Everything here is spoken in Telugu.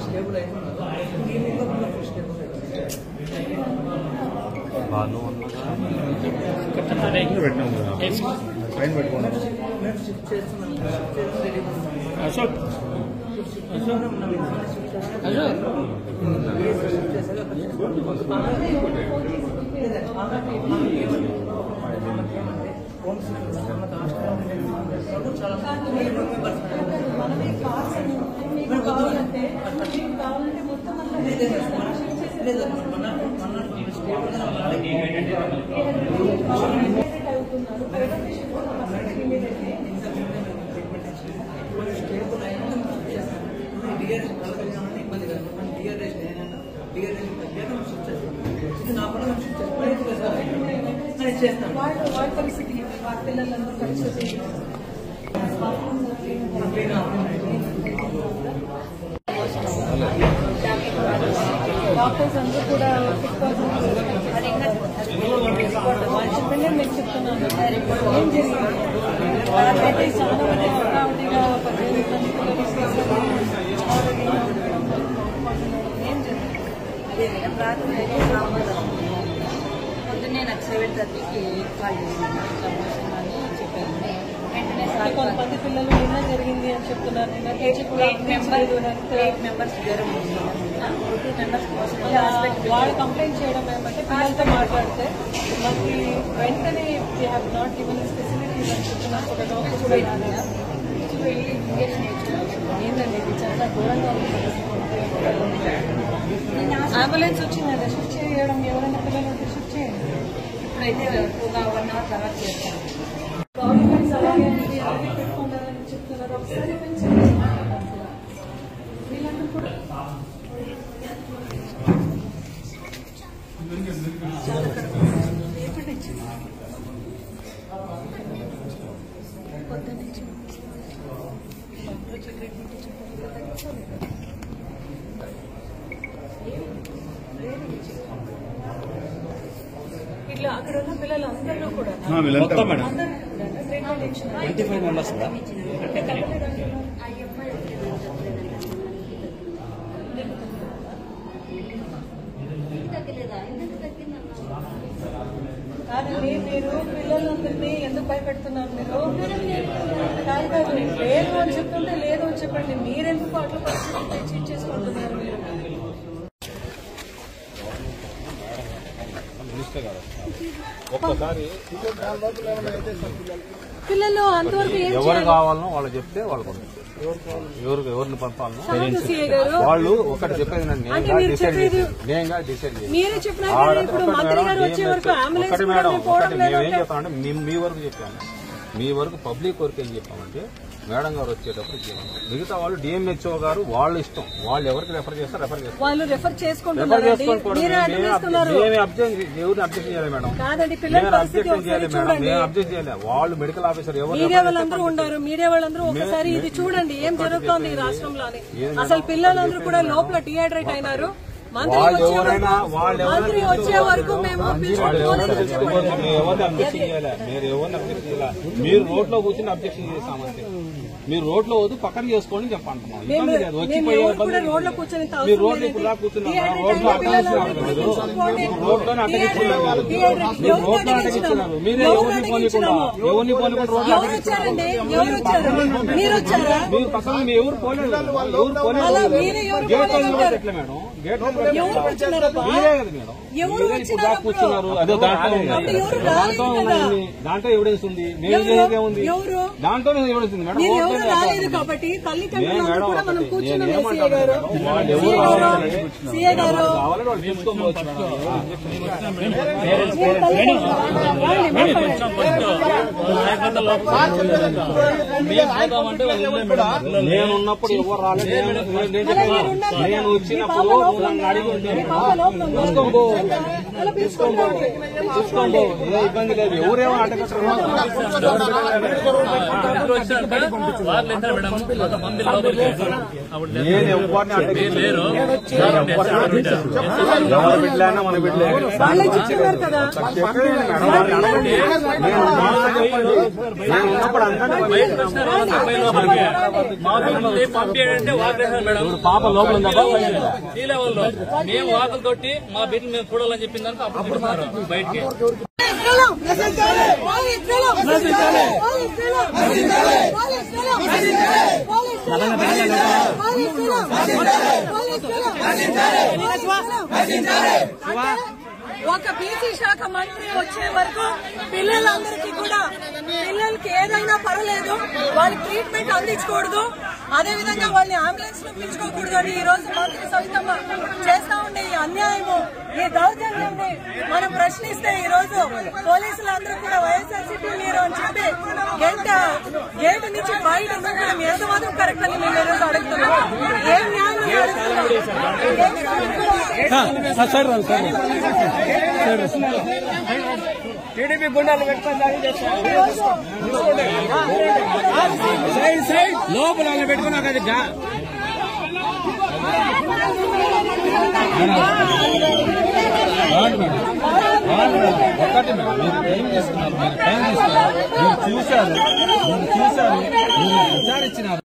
స్టేబుల్ అవుతున్నారు. స్టేబుల్ అశోక్ వాళ్ళ పరిస్థితి వాళ్ళ పిల్లలందరూ పరిస్థితి డాక్టర్స్ అందరూ కూడా వాళ్ళు చెప్పిందే మీకు చెప్తున్నాను. ఏం జరిగింది అయితే చాలా మంది ఒకటిగా 18 మంది ఏం జరిగింది రాత్రి పొద్దున్నే నాకు 7:30కి కాల్ చేసింది ప్రమోషన్ అని చెప్పాను. వెంటనే కొంతమంది పిల్లలు నిన్న జరిగింది అని చెప్తున్నారు. నిన్న 8 మెంబర్స్ జ్వరం వస్తుంది, 2 మెంబర్స్ కోసం వాళ్ళు కంప్లైంట్ చేయడం ఏమంటే పిల్లలతో మాట్లాడితే మనకి వెంటనే they have not given facilities అని చెప్తున్నారు. ఒక డాక్టర్ కూడా వెళ్ళి ఇంజక్షన్ ఇచ్చుకోవచ్చు. ఏంటండి ఇది చాలా ఘోరంగా ఉంది. అంబులెన్స్ వచ్చిందండి, షిఫ్ట్ చేయడం ఎవరైనా పిల్లలు ఉంటే షిఫ్ట్ చేయండి. ఇప్పుడైతే 1 అవర్ తర్వాత చేస్తాను. గవర్నమెంట్స్ అలాగే పెట్టుకుంటారని చెప్తున్నారు. ఒకసారి వీళ్ళందరూ కూడా ఇట్లా అక్కడ ఉన్న పిల్లలందరూ కూడా 25 మెంబర్స్ కూడా కాదండి. మీరు పిల్లలందరినీ ఎందుకు భయపెడుతున్నారు? మీరు కాదు లేదు అని చెప్తుంటే లేదు అని చెప్పండి. మీరెందుకు అట్లా పరిస్థితి చీట్ చేసుకుంటున్నారు? మీరు ఒక్కసారి పిల్లలు అంతవరకు ఎవరు కావాలనో వాళ్ళు చెప్తే వాళ్ళు ఎవరిని పంపాలనో వాళ్ళు ఒకటి చెప్పేది నేనుగా డిసైడ్ మీరే చెప్పినారు. ఇప్పుడు మంత్రి గారు వచ్చే వరకు అంబులెన్స్ మేమేం చెప్తామంటే మీ వరకు చెప్పాము. మీ వరకు పబ్లిక్ వరకు ఏం చెప్పామంటే మేడం గారు వచ్చేటప్పుడు మిగతా వాళ్ళు డిఎంహెచ్ఓ గారు వాళ్ళ ఇష్టం, వాళ్ళు ఎవరికి రెఫర్ చేస్తారు రెఫర్ చేస్తారు. వాళ్ళు రెఫర్ చేసుకుంటున్నారు. ఎవరిని అబ్జెక్షన్ చేయాలి మేడం, అబ్జెక్షన్ చేయాలి మేడం, మేము అబ్జెక్ట్ చేయాలి. వాళ్ళు మెడికల్ ఆఫీసర్ ఎవరు మీడియా వాళ్ళందరూ ఉన్నారు. మీడియా వాళ్ళందరూ ఒకసారి ఇది చూడండి ఏం జరుగుతోంది ఈ రాష్ట్రంలోని. అసలు పిల్లలందరూ కూడా లోపల డిహైడ్రేట్ అయినారు. మంత్రి వచ్చే వరకు మేము ఎవరిని అబ్జెక్షన్ చేయాలి, మీరు ఎవరిని అబ్జెక్షన్ చేయాలి. మీరు రోడ్లో కూర్చొని అబ్జెక్షన్ చేస్తామంటే మీరు రోడ్లో వద్దు పక్కన చేసుకోండి చెప్పంటున్నాం. ఇబ్బంది లేదు, వచ్చిపోయే రోడ్లో కూర్చొని మీరు రోడ్లు ఇప్పుడు కూర్చున్నారు, రోడ్లో రోడ్లోనే అడ్డగిస్తున్నారు, మీరు రోడ్లో అడ్డగిస్తున్నారు. మీరే ఎవరిని పోనీకుండా రోడ్లు అడ్డగిస్తున్నారు. మీరు పక్కన మీ ఎవరు పోలేదు, ఎవరు పోలేదు. గేట్ ఎట్లా మేడం, గేట్ మీరే కదా మేడం, మీరే ఇప్పుడు దాకా కూర్చున్నారు. అదే దాంట్లో ఎవిడెన్స్ ఉంది, మేము చేసేదే ఉంది, దాంట్లో ఎవిడెన్స్ ఉంది మేడం. రాలేదు కాబట్టి తల్లిదండ్రులు కూడా మనం కూర్చున్నాం. సీఏ గారు నేనున్నప్పుడు ఎవరు రాలేదు. నేను వచ్చినప్పుడు తీసుకోండి, ఏ ఇబ్బంది లేదు. ఎవరేమో అడ్డకట్టరు. నేను ఎవరిని అడ్డకట్టలేరు. ఎవరు బిడ్డలైనా మన బిడ్డలే. నేను ఉన్నప్పుడు పాప లోపల ఈ లెవెల్లో మేము వాకులు కొట్టి మా బిడ్డలు మేము చూడాలని చెప్పిన దానికి అప్పుడు బయటికి ఒక బీసీ శాఖ మంత్రి వచ్చే వరకు పిల్లలందరికీ కూడా పిల్లలకి ఏదైనా పర్వాలేదు, వాళ్ళకి ట్రీట్మెంట్ అందించకూడదు, అదేవిధంగా వాళ్ళని అంబులెన్స్ పిలుచుకోకూడదు అని ఈ రోజు మంత్రి సవితమ్మ చేస్తా ఉండే ఈ అన్యాయము, ఈ దౌర్జన్యాన్ని మనం ప్రశ్నిస్తే ఈ రోజు పోలీసులందరూ కూడా వైఎస్ఆర్సీపీ మీరు అని చెప్పి గేటు నుంచి బయట ఉండడం ఎంతమాత్రం కరెక్ట్ అని మేము ఈరోజు అడుగుతున్నాం. ఏం న్యాయం టీడీపీ గుండాలు పెట్టుకొని లోపల పెట్టుకున్నాక అది ఒక్కటి మేడం, మీరు ఏం చేస్తున్నారు? మీరు టైం తీసుకున్నారు, మీరు చూశారు, మీరు విచారించినారు.